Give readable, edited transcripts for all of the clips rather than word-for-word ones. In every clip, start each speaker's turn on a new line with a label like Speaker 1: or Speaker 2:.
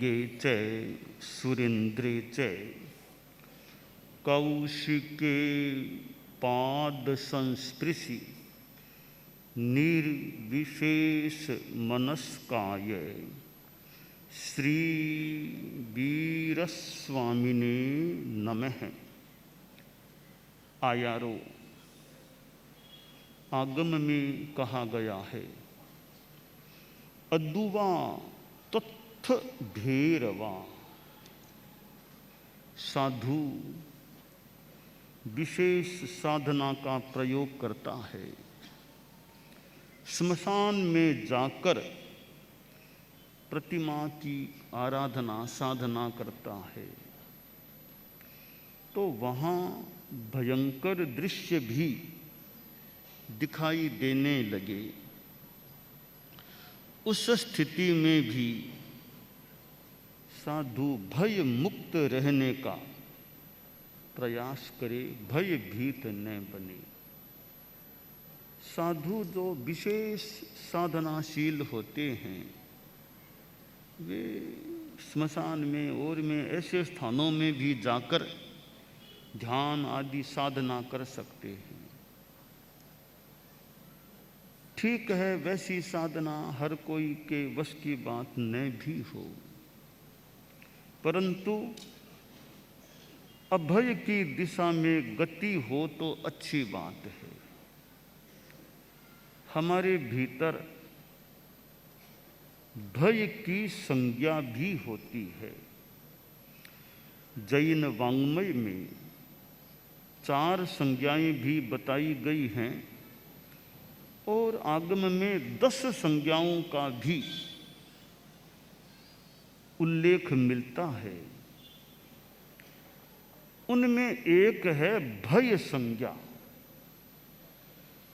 Speaker 1: आरोग्ये च सुरेन्द्रे च कौशिके पाद संस्पृशि निर्विशेष मनस्काय श्री वीरस्वामिने नमः। आयारो आगम में कहा गया है, अद्दुवा तत्थ ढेरवा। साधु विशेष साधना का प्रयोग करता है, स्मशान में जाकर प्रतिमा की आराधना साधना करता है, तो वहाँ भयंकर दृश्य भी दिखाई देने लगे। उस स्थिति में भी साधु भय मुक्त रहने का प्रयास करे, भयभीत न बने। साधु जो विशेष साधनाशील होते हैं वे स्मशान में और में ऐसे स्थानों में भी जाकर ध्यान आदि साधना कर सकते हैं। ठीक है, वैसी साधना हर कोई के वश की बात न भी हो, परंतु अभय की दिशा में गति हो तो अच्छी बात है। हमारे भीतर भय की संज्ञा भी होती है। जैन वाङ्मय में 4 संज्ञाएं भी बताई गई हैं और आगम में 10 संज्ञाओं का भी उल्लेख मिलता है। उनमें एक है भय संज्ञा।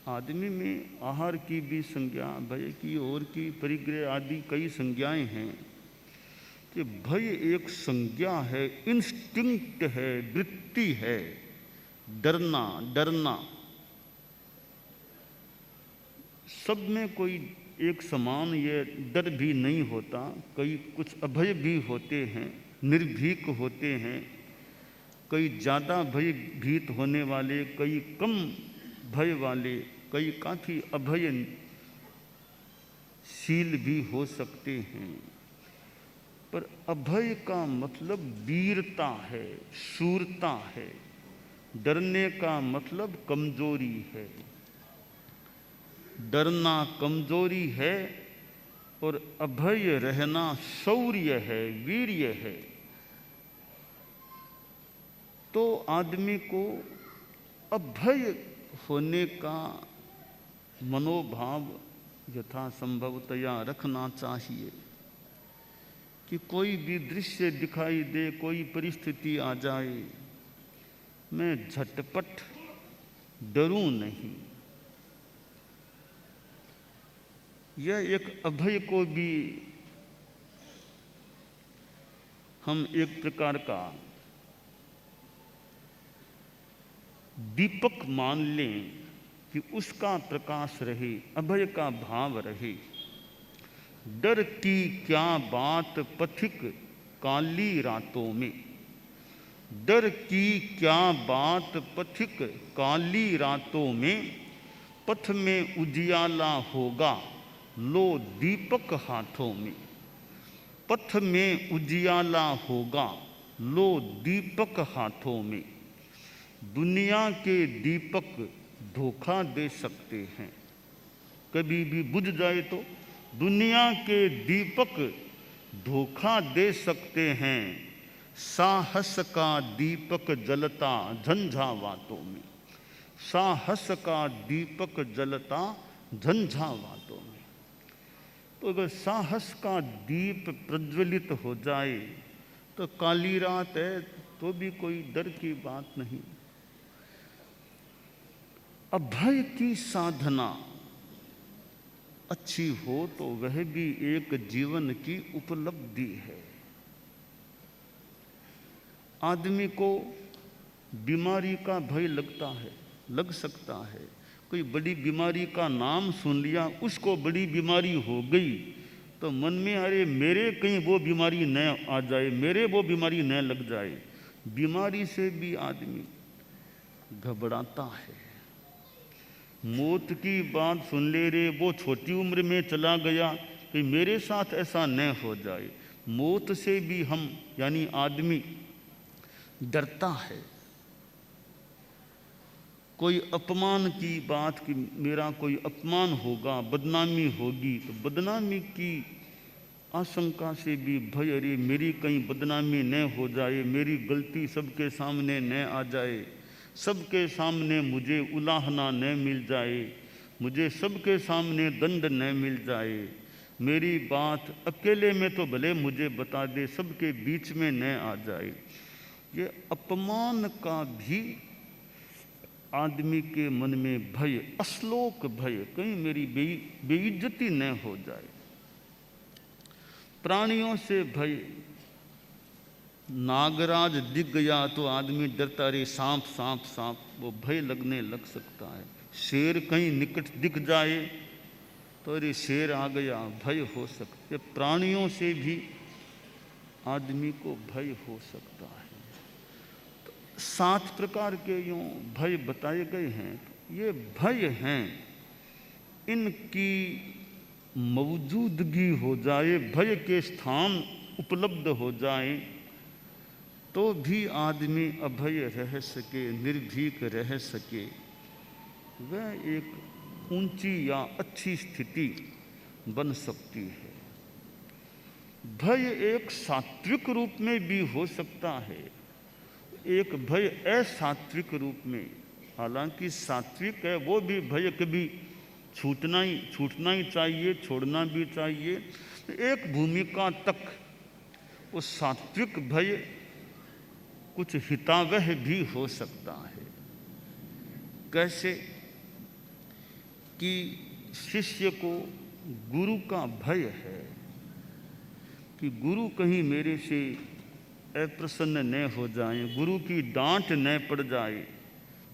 Speaker 1: आदमी में आहार की भी संज्ञा, भय की और की परिग्रह आदि कई संज्ञाएं हैं कि भय एक संज्ञा है, इंस्टिंक्ट है, वृत्ति है, डरना डरना। सब में कोई एक समान ये डर भी नहीं होता, कई कुछ अभय भी होते हैं, निर्भीक होते हैं, कई ज़्यादा भयभीत होने वाले, कई कम भय वाले, कई काफ़ी अभयशील भी हो सकते हैं। पर अभय का मतलब वीरता है, शूरता है। डरने का मतलब कमजोरी है। डरना कमजोरी है और अभय रहना शौर्य है, वीर्य है। तो आदमी को अभय होने का मनोभाव यथासंभवतया रखना चाहिए कि कोई भी दृश्य दिखाई दे, कोई परिस्थिति आ जाए, मैं झटपट डरूं नहीं। यह एक अभय को भी हम एक प्रकार का दीपक मान लें कि उसका प्रकाश रहे, अभय का भाव रहे। डर की क्या बात पथिक काली रातों में, डर की क्या बात पथिक काली रातों में, पथ में उजियाला होगा लो दीपक हाथों में। पथ में उजियाला होगा लो दीपक हाथों में। दुनिया के दीपक धोखा दे सकते हैं, कभी भी बुझ जाए तो दुनिया के दीपक धोखा दे सकते हैं। साहस का दीपक जलता झंझावातों में, साहस का दीपक जलता झंझावातों में। तो अगर साहस का दीप प्रज्वलित हो जाए तो काली रात है तो भी कोई डर की बात नहीं। अभय की साधना अच्छी हो तो वह भी एक जीवन की उपलब्धि है। आदमी को बीमारी का भय लगता है, लग सकता है। कोई बड़ी बीमारी का नाम सुन लिया, उसको बड़ी बीमारी हो गई तो मन में अरे मेरे कहीं वो बीमारी न आ जाए, मेरे वो बीमारी न लग जाए। बीमारी से भी आदमी घबराता है। मौत की बात सुन ले रे, वो छोटी उम्र में चला गया, कि मेरे साथ ऐसा न हो जाए। मौत से भी हम यानी आदमी डरता है। कोई अपमान की बात कि मेरा कोई अपमान होगा, बदनामी होगी, तो बदनामी की आशंका से भी भय, अरे मेरी कहीं बदनामी न हो जाए, मेरी गलती सबके सामने न आ जाए, सबके सामने मुझे उलाहना न मिल जाए, मुझे सबके सामने दंड न मिल जाए, मेरी बात अकेले में तो भले मुझे बता दे, सबके बीच में न आ जाए। ये अपमान का भी आदमी के मन में भय, अश्लोक भय, कहीं मेरी बेइज्जती न हो जाए। प्राणियों से भय, नागराज दिख गया तो आदमी डरता, रे सांप सांप सांप, वो भय लगने लग सकता है। शेर कहीं निकट दिख जाए तो अरे शेर आ गया, भय हो सकते। प्राणियों से भी आदमी को भय हो सकता है। तो 7 प्रकार के यूँ भय बताए गए हैं। ये भय हैं, इनकी मौजूदगी हो जाए, भय के स्थान उपलब्ध हो जाए, तो भी आदमी अभय रह सके, निर्भीक रह सके। वह एक ऊंची या अच्छी स्थिति बन सकती है। भय एक सात्विक रूप में भी हो सकता है, एक भय असात्विक रूप में। हालांकि सात्विक है वो भी भय कभी छूटना ही चाहिए, छोड़ना भी चाहिए। एक भूमिका तक वो सात्विक भय कुछ हितावह भी हो सकता है। कैसे कि शिष्य को गुरु का भय है कि गुरु कहीं मेरे से अप्रसन्न न हो जाएं, गुरु की डांट न पड़ जाए,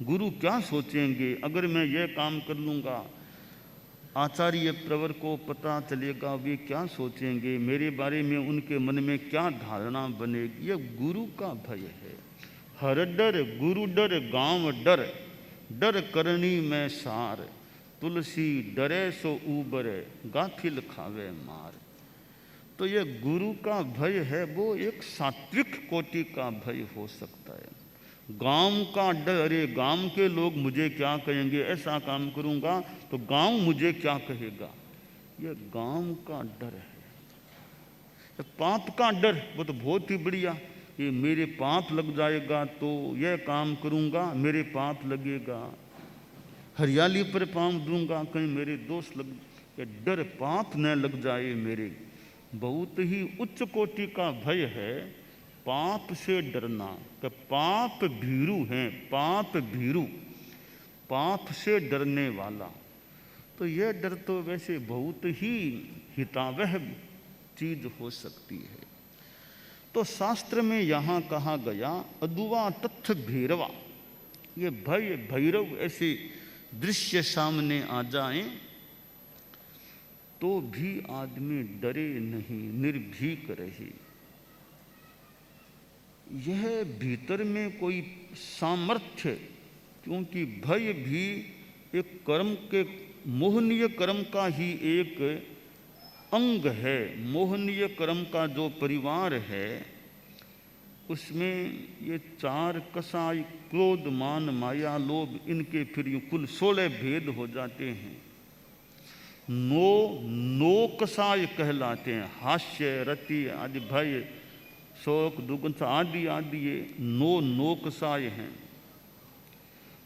Speaker 1: गुरु क्या सोचेंगे अगर मैं यह काम कर लूँगा, आचार्य प्रवर को पता चलेगा, वे क्या सोचेंगे, मेरे बारे में उनके मन में क्या धारणा बनेगी। यह गुरु का भय है। हर डर गुरु डर गांव डर, डर करनी में सार, तुलसी डरे सो ऊबर, गाफिल खावे मार। तो यह गुरु का भय है, वो एक सात्विक कोटि का भय हो सकता है। गांव का डर, अरे गांव के लोग मुझे क्या कहेंगे, ऐसा काम करूंगा तो गांव मुझे क्या कहेगा, यह गांव का डर है। पाप का डर वो तो बहुत ही बढ़िया, ये मेरे पाप लग जाएगा तो यह काम करूंगा, मेरे पाप लगेगा, हरियाली पर पाँव दूंगा कहीं मेरे दोष लग, ये डर पाप न लग जाए मेरे। बहुत ही उच्च कोटि का भय है पाप से डरना। कि पाप भीरु हैं, पाप भीरु, पाप से डरने वाला। तो यह डर तो वैसे बहुत ही हितावह चीज हो सकती है। तो शास्त्र में यहाँ कहा गया अदुवा तत्थ भैरवा, ये भय भैरव ऐसे दृश्य सामने आ जाएं तो भी आदमी डरे नहीं, निर्भीक रहे। यह भीतर में कोई सामर्थ्य, क्योंकि भय भी एक कर्म के, मोहनीय कर्म का ही एक अंग है। मोहनीय कर्म का जो परिवार है उसमें ये 4 कसाय, क्रोध मान माया लोभ, इनके फिर यूँ कुल 16 भेद हो जाते हैं। 9 कसाय कहलाते हैं, हास्य रति आदि, भय शोक दुगुंसा आदि आदि, ये 9 कसाय हैं।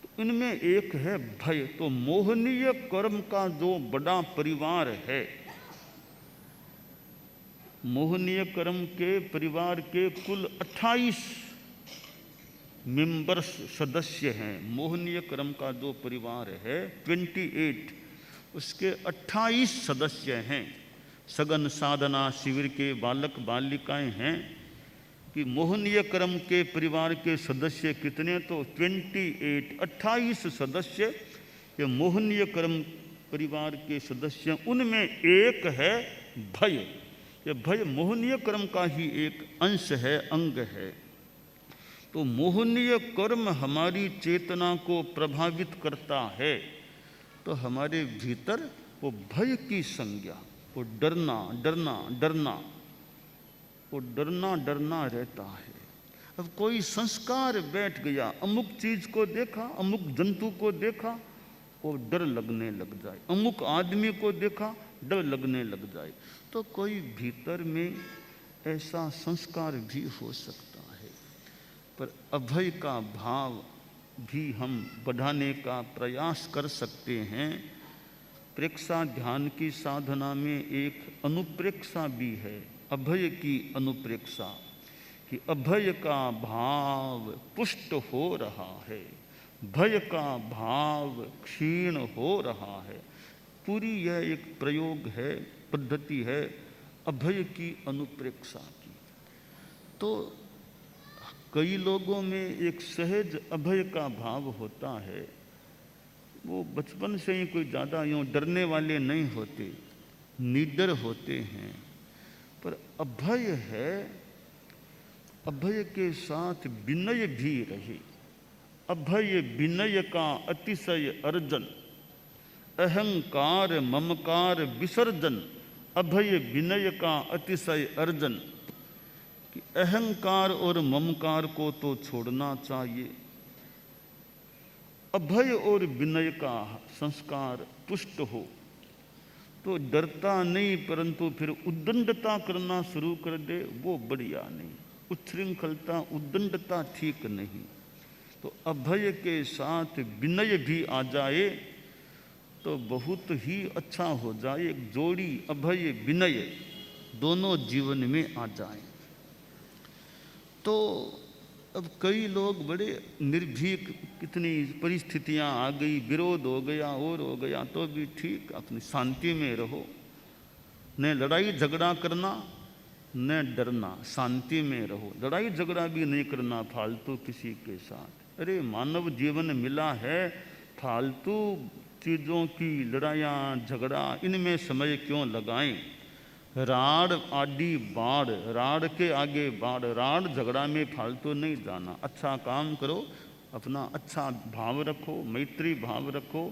Speaker 1: तो इनमें एक है भय। तो मोहनीय कर्म का जो बड़ा परिवार है, मोहनीय कर्म के परिवार के कुल 28 मेंबर्स, सदस्य हैं। मोहनीय कर्म का जो परिवार है 28, उसके 28 सदस्य हैं। सघन साधना शिविर के बालक बालिकाएं हैं कि मोहनीय कर्म के परिवार के सदस्य कितने, तो 28 सदस्य ये मोहनीय कर्म परिवार के सदस्य। उनमें एक है भय। ये भय मोहनीय कर्म का ही एक अंश है, अंग है। तो मोहनीय कर्म हमारी चेतना को प्रभावित करता है, तो हमारे भीतर वो भय की संज्ञा, वो डरना डरना डरना, वो डरना डरना रहता है। अब कोई संस्कार बैठ गया, अमुक चीज को देखा, अमुक जंतु को देखा, वो डर लगने लग जाए, अमुक आदमी को देखा डर लगने लग जाए, तो कोई भीतर में ऐसा संस्कार भी हो सकता है। पर अभय का भाव भी हम बढ़ाने का प्रयास कर सकते हैं। प्रेक्षा ध्यान की साधना में एक अनुप्रेक्षा भी है, अभय की अनुप्रेक्षा, कि अभय का भाव पुष्ट हो रहा है, भय का भाव क्षीण हो रहा है। पूरी यह एक प्रयोग है, पद्धति है अभय की अनुप्रेक्षा की। तो कई लोगों में एक सहज अभय का भाव होता है, वो बचपन से ही कोई ज़्यादा यूँ डरने वाले नहीं होते, निडर होते हैं। पर अभय है, अभय के साथ विनय भी रहे। अभय विनय का अतिशय अर्जन, अहंकार ममकार विसर्जन। अभय विनय का अतिशय अर्जन, कि अहंकार और ममकार को तो छोड़ना चाहिए। अभय और विनय का संस्कार पुष्ट हो तो डरता नहीं, परंतु फिर उद्दंडता करना शुरू कर दे, वो बढ़िया नहीं। उच्छृंखलता उद्दंडता ठीक नहीं। तो अभय के साथ विनय भी आ जाए तो बहुत ही अच्छा हो जाए। एक जोड़ी अभय विनय दोनों जीवन में आ जाए। तो अब कई लोग बड़े निर्भीक, कितनी परिस्थितियां आ गई, विरोध हो गया और हो गया, तो भी ठीक, अपनी शांति में रहो, न लड़ाई झगड़ा करना न डरना, शांति में रहो। लड़ाई झगड़ा भी नहीं करना फालतू किसी के साथ। अरे मानव जीवन मिला है, फालतू चीज़ों की लड़ाइयाँ झगड़ा इनमें समय क्यों लगाएं। राड़ आदि बाढ़, राड़ के आगे बाढ़, राड़ झगड़ा में फालतू नहीं जाना। अच्छा काम करो, अपना अच्छा भाव रखो, मैत्री भाव रखो।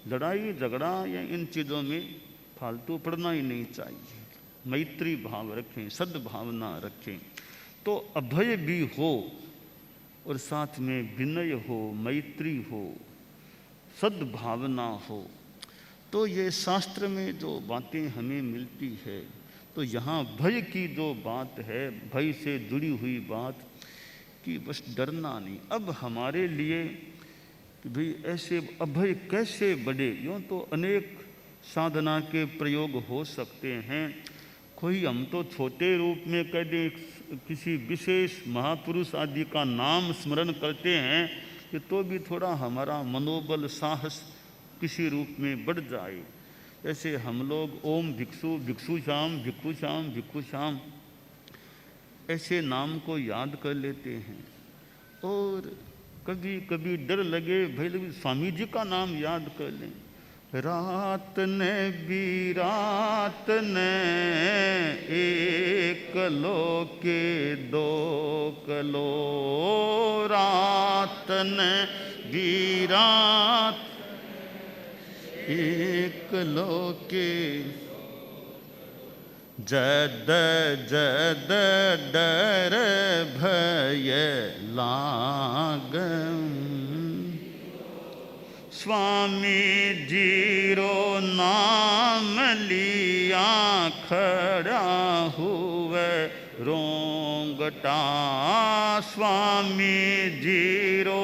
Speaker 1: लड़ाई झगड़ा या इन चीज़ों में फालतू पड़ना ही नहीं चाहिए। मैत्री भाव रखें, सद्भावना रखें, तो अभय भी हो और साथ में विनय हो, मैत्री हो, सद्भावना हो। तो ये शास्त्र में जो बातें हमें मिलती है, तो यहाँ भय की जो बात है, भय से जुड़ी हुई बात, कि बस डरना नहीं। अब हमारे लिए कि भाई ऐसे अभय कैसे बढ़े, यूँ तो अनेक साधना के प्रयोग हो सकते हैं। कोई हम तो छोटे रूप में कह दें, किसी विशेष महापुरुष आदि का नाम स्मरण करते हैं कि तो भी थोड़ा हमारा मनोबल साहस किसी रूप में बढ़ जाए। जैसे हम लोग ओम भिक्षु भिक्षु श्याम भिक्षु श्याम भिक्षु श्याम ऐसे नाम को याद कर लेते हैं। और कभी कभी डर लगे भाई स्वामी जी का नाम याद कर लें। रात ने बिरात ने एक लो के दो कलो, रात ने बिरात एक लो के, जद जद डर भय लागम, स्वामी जीरो नाम लिया खड़ा हुए रोंगटा, स्वामी जीरो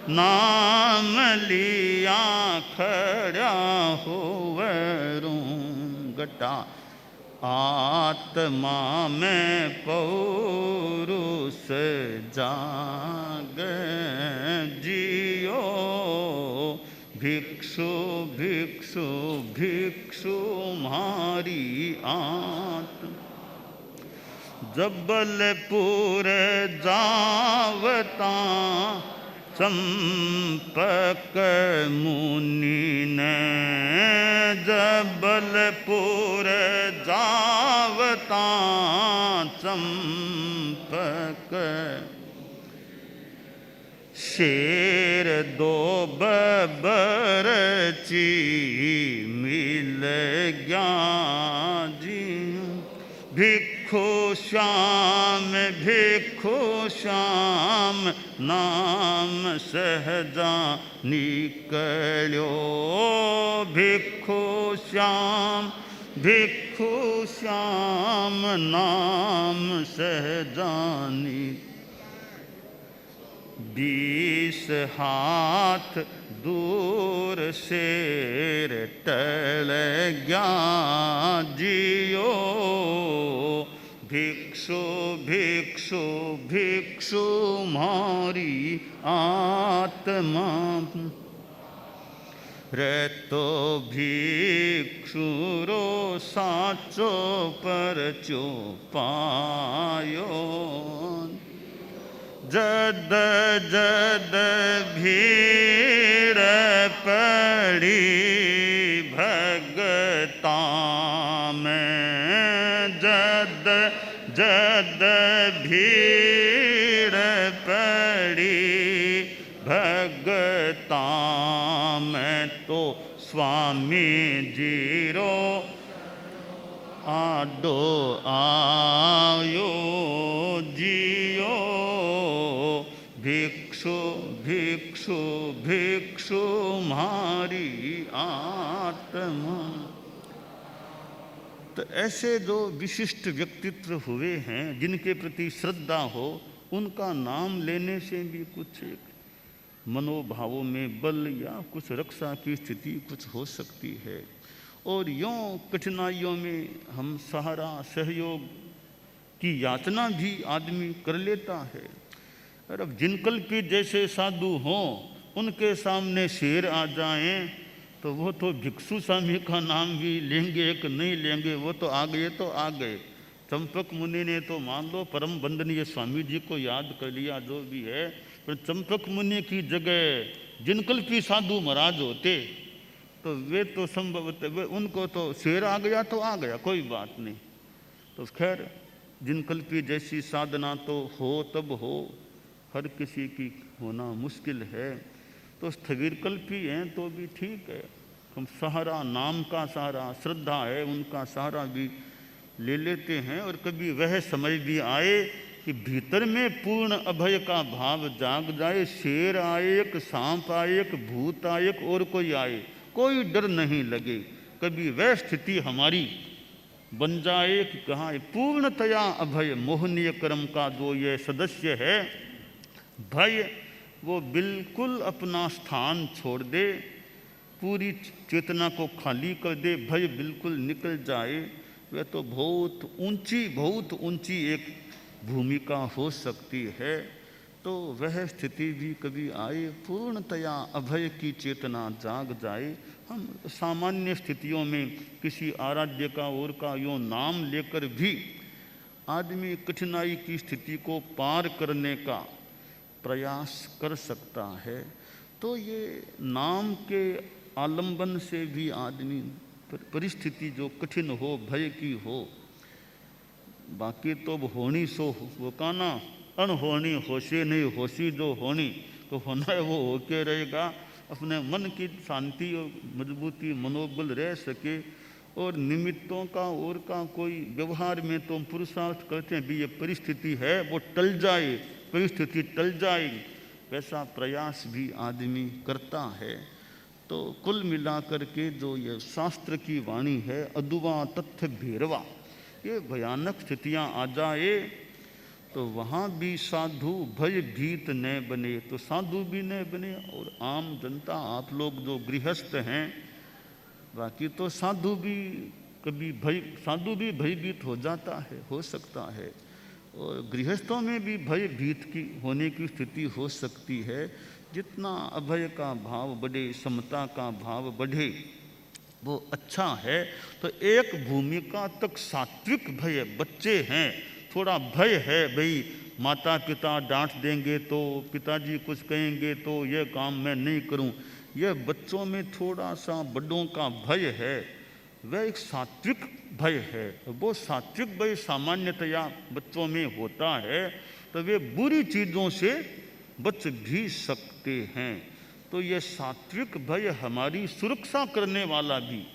Speaker 1: नाम लिया खड़ा हुए रोंगटा, आत्मा में पौरुष जाग जियो, भिक्षु भिक्षु भिक्षु मारी आत्मा, जबलपुर जावता चंपक मुनि ने जबलपुर जावता चंपक शेर दो बबर ची मिल गया जी भिक्षु श्याम नाम सहजा निकलो भिक्षु श्याम नाम सहजा निकलो 20 हाथ दूर शेर टल गया जियो भिक्षु मारी आत्मा रे तो भिक्षु रो साचो परचो पायो जद भीड़ पड़ी भगता में जद भीड़ पड़ी भगता में तो स्वामी जीरो आडो आयो जियो भिक्षु मारी आत्मा। तो ऐसे जो विशिष्ट व्यक्तित्व हुए हैं जिनके प्रति श्रद्धा हो उनका नाम लेने से भी कुछ एक मनोभावों में बल या कुछ रक्षा की स्थिति कुछ हो सकती है। और यों कठिनाइयों में हम सहारा सहयोग की याचना भी आदमी कर लेता है। और अब जिनकल्पी जैसे साधु हों उनके सामने शेर आ जाएं तो वो तो भिक्षु स्वामी का नाम भी लेंगे कि नहीं लेंगे, वो तो आ गए तो आ गए। चंपक मुनि ने तो मान लो परम वंदनीय स्वामी जी को याद कर लिया जो भी है, पर चंपक मुनि की जगह जिनकल्पी साधु महाराज होते तो वे तो संभवतः उनको तो शेर आ गया तो आ गया, कोई बात नहीं। तो खैर जिनकल्पी जैसी साधना तो हो तब हो, हर किसी की होना मुश्किल है। तो स्थविरकल्पी हैं तो भी ठीक है, हम सहारा नाम का सहारा श्रद्धा है उनका सहारा भी ले लेते हैं। और कभी वह समय भी आए कि भीतर में पूर्ण अभय का भाव जाग जाए, शेर आए एक सांप आए एक भूत आए एक और कोई आए, कोई डर नहीं लगे। कभी वह स्थिति हमारी बन जाए कि कहाँ पूर्णतया अभय मोहनीय कर्म का जो ये सदस्य है भय वो बिल्कुल अपना स्थान छोड़ दे, पूरी चेतना को खाली कर दे, भय बिल्कुल निकल जाए। वह तो बहुत ऊंची एक भूमिका हो सकती है। तो वह स्थिति भी कभी आए पूर्णतया अभय की चेतना जाग जाए। हम सामान्य स्थितियों में किसी आराध्य का और का यूँ नाम लेकर भी आदमी कठिनाई की स्थिति को पार करने का प्रयास कर सकता है। तो ये नाम के आलंबन से भी आदमी परिस्थिति जो कठिन हो भय की हो, बाकी तो होनी सो वो काना अनहोनी होशी नहीं होशी जो होनी, तो होना है वो होके रहेगा। अपने मन की शांति और मजबूती मनोबल रह सके। और निमित्तों का और का कोई व्यवहार में तो हम पुरुषार्थ करते हैं भी ये परिस्थिति है वो टल जाए, परिस्थिति टल जाए, वैसा प्रयास भी आदमी करता है। तो कुल मिलाकर के जो ये शास्त्र की वाणी है अदुवा तथ्य भैरवा, ये भयानक स्थितियाँ आ जाए तो वहाँ भी साधु भयभीत न बने, तो साधु भी न बने। और आम जनता आप लोग जो गृहस्थ हैं, बाकी तो साधु भी भयभीत हो जाता है, हो सकता है। और गृहस्थों में भी भयभीत की होने की स्थिति हो सकती है। जितना अभय का भाव बढ़े, समता का भाव बढ़े वो अच्छा है। तो एक भूमिका तक सात्विक भय, बच्चे हैं थोड़ा भय है भाई माता पिता डांट देंगे तो, पिताजी कुछ कहेंगे तो यह काम मैं नहीं करूं। यह बच्चों में थोड़ा सा बड़ों का भय है, वह एक सात्विक भय है। वो सात्विक भय सामान्यतया बच्चों में होता है, तो वे बुरी चीज़ों से बच भी सकते हैं। तो यह सात्विक भय हमारी सुरक्षा करने वाला भी,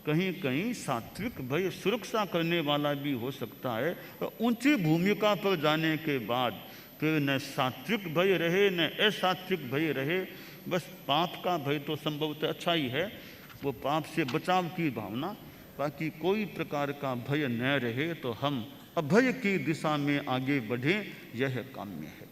Speaker 1: कहीं कहीं सात्विक भय सुरक्षा करने वाला भी हो सकता है। तो ऊंची भूमिका पर जाने के बाद फिर न सात्विक भय रहे न असात्विक भय रहे, बस पाप का भय तो संभवतः अच्छा ही है, वो पाप से बचाव की भावना, बाकी कोई प्रकार का भय न रहे, तो हम अभय की दिशा में आगे बढ़ें, यह काम्य है।